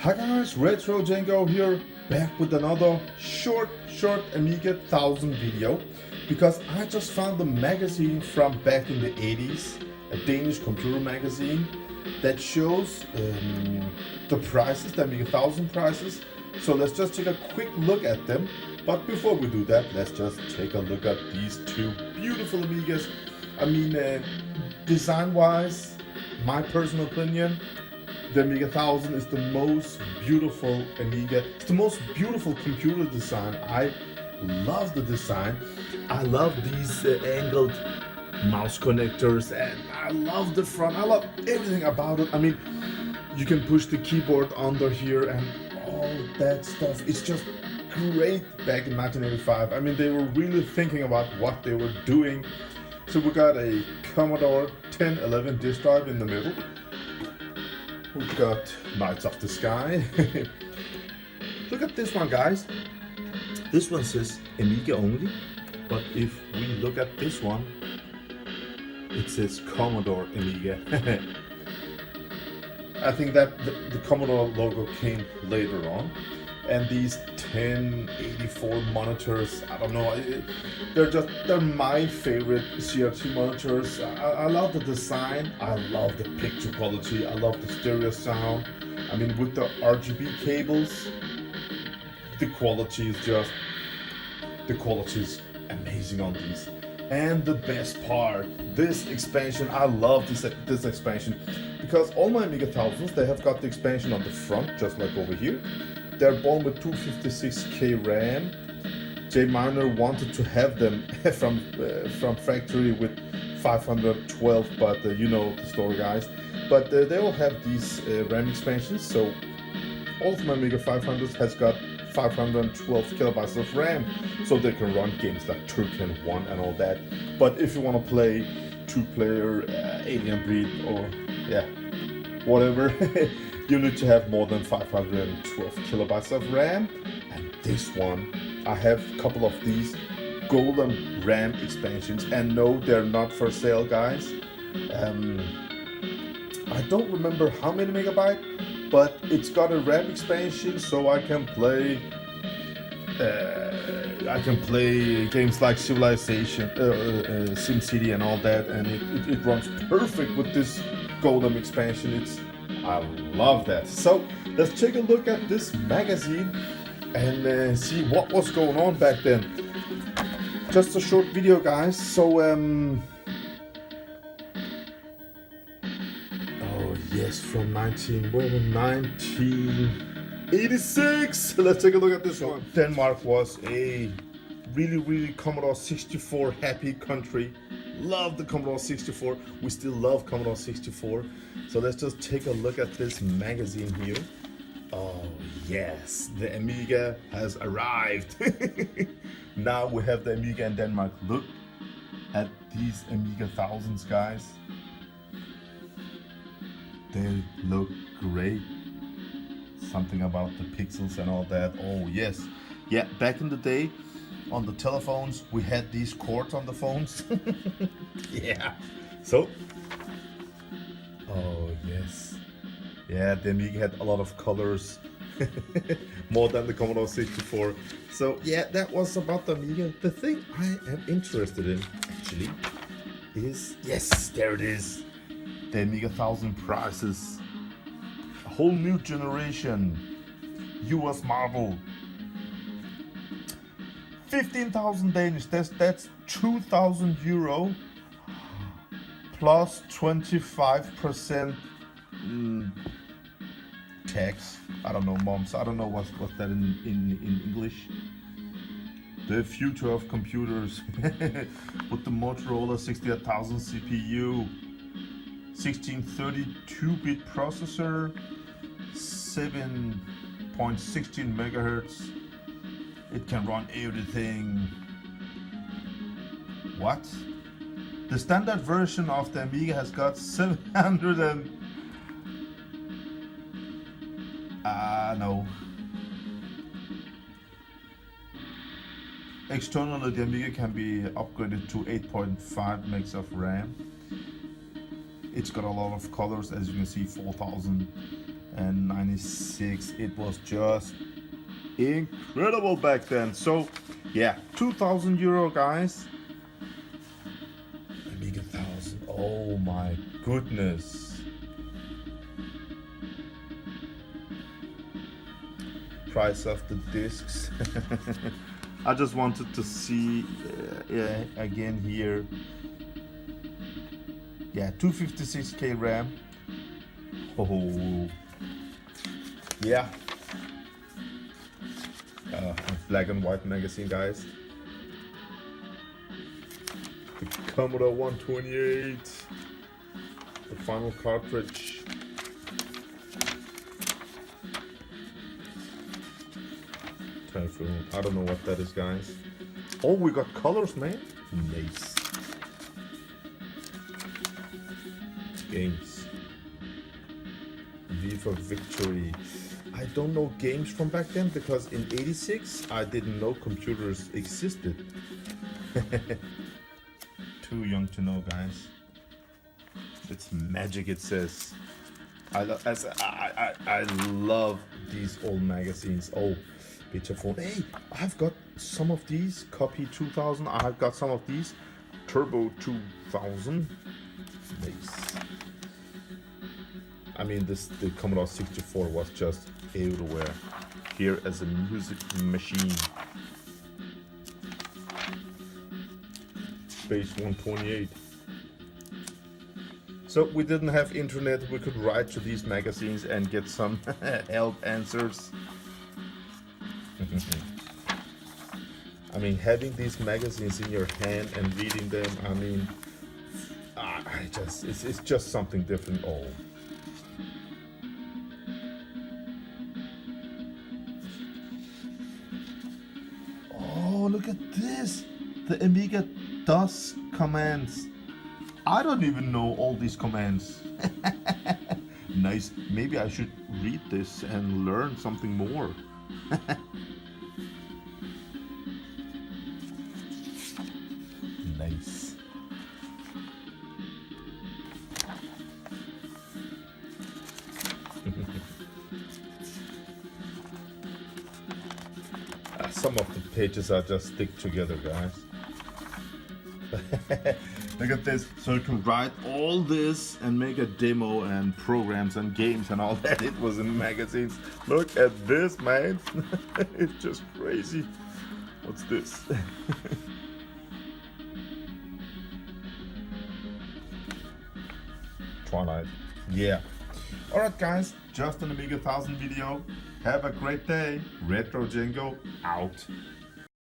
Hi guys, RETROCENGO here, back with another short Amiga 1000 video, because I just found the magazine from back in the 80s, a Danish computer magazine that shows the prices, the Amiga 1000 prices. So let's just take a quick look at them. But before we do that, let's just take a look at these two beautiful Amigas. I mean, design-wise, my personal opinion, the Amiga 1000 is the most beautiful Amiga. It's the most beautiful computer design. I love the design. I love these angled mouse connectors, and I love the front. I love everything about it. I mean, you can push the keyboard under here and all that stuff. It's just great back in 1985. I mean, they were really thinking about what they were doing. So we got a Commodore 1011 disk drive in the middle. We've got Knights of the Sky. Look at this one, guys. This one says Amiga only, but if we look at this one, it says Commodore Amiga. I think that the Commodore logo came later on. And these 1084 monitors, I don't know, they're my favorite CRT monitors. I love the design, I love the picture quality, I love the stereo sound. I mean, with the RGB cables, the quality is amazing on these. And the best part, this expansion, I love this expansion, because all my Amiga 1000s, they have got the expansion on the front, just like over here. They're born with 256K RAM. J Miner wanted to have them from factory with 512, but you know the story, guys. But they all have these RAM expansions, so all of my Amiga 500s has got 512 kilobytes of RAM, so they can run games like Turrican 1 and all that. But if you want to play two-player Alien Breed or whatever, you need to have more than 512 kilobytes of RAM. And this one, I have a couple of these golden RAM expansions, and no, they're not for sale, guys. I don't remember how many megabyte, but it's got a RAM expansion, so I can play games like Civilization, SimCity and all that, and it runs perfect with this golden expansion. I love that. So let's take a look at this magazine and see what was going on back then. Just a short video, guys. So oh yes, from 1986. Let's take a look at this one. Denmark was a really Commodore 64 happy country. Love the Commodore 64. We still love Commodore 64. So let's just take a look at this magazine here. Oh yes, the Amiga has arrived. Now we have the Amiga in Denmark. Look at these Amiga 1000s, guys. They look great. Something about the pixels and all that. Oh yes. Yeah, back in the day, on the telephones, we had these cords on the phones. Yeah. So, oh yes. Yeah, the Amiga had a lot of colors. More than the Commodore 64. So yeah, that was about the Amiga. The thing I am interested in, actually, is, yes, there it is. The Amiga 1000 prices. A whole new generation. US model. 15,000 Danish, that's 2,000 euro plus 25% tax. I don't know, moms. I don't know what's that in English. The future of computers with the Motorola 68,000 CPU, 1632-bit processor, 7.16 megahertz. It can run everything. What? The standard version of the Amiga has got 700 and... no. Externally, the Amiga can be upgraded to 8.5 megs of RAM. It's got a lot of colors, as you can see, 4000 and 96. It was just incredible back then. So yeah, €2,000 guys. Amiga 1000. Oh my goodness. Price of the discs. I just wanted to see again here. Yeah, 256K RAM. Oh, yeah. Black and white magazine, guys. The Commodore 128. The final cartridge. Thankful. I don't know what that is, guys. Oh, we got colors, man. Nice. Games. V for Victory. I don't know games from back then because in '86 I didn't know computers existed. Too young to know, guys. It's magic, it says. I love these old magazines. Oh, picture phone. Hey, I've got some of these. Copy 2000. I've got some of these. Turbo 2000. Nice. I mean, the Commodore 64 was just everywhere. Here as a music machine. Space 128. So we didn't have internet. We could write to these magazines and get some help answers. I mean, having these magazines in your hand and reading them, I mean, it's just something different. Oh. Oh, look at this! The Amiga does commands. I don't even know all these commands. Nice. Maybe I should read this and learn something more. Nice. Some of the pages are just stick together, guys. Look at this. So you can write all this and make a demo and programs and games and all that. It was in magazines. Look at this, man. It's just crazy. What's this? Twilight. Yeah. Alright guys, just an Amiga 1000 video. Have a great day. RETROCENGO out.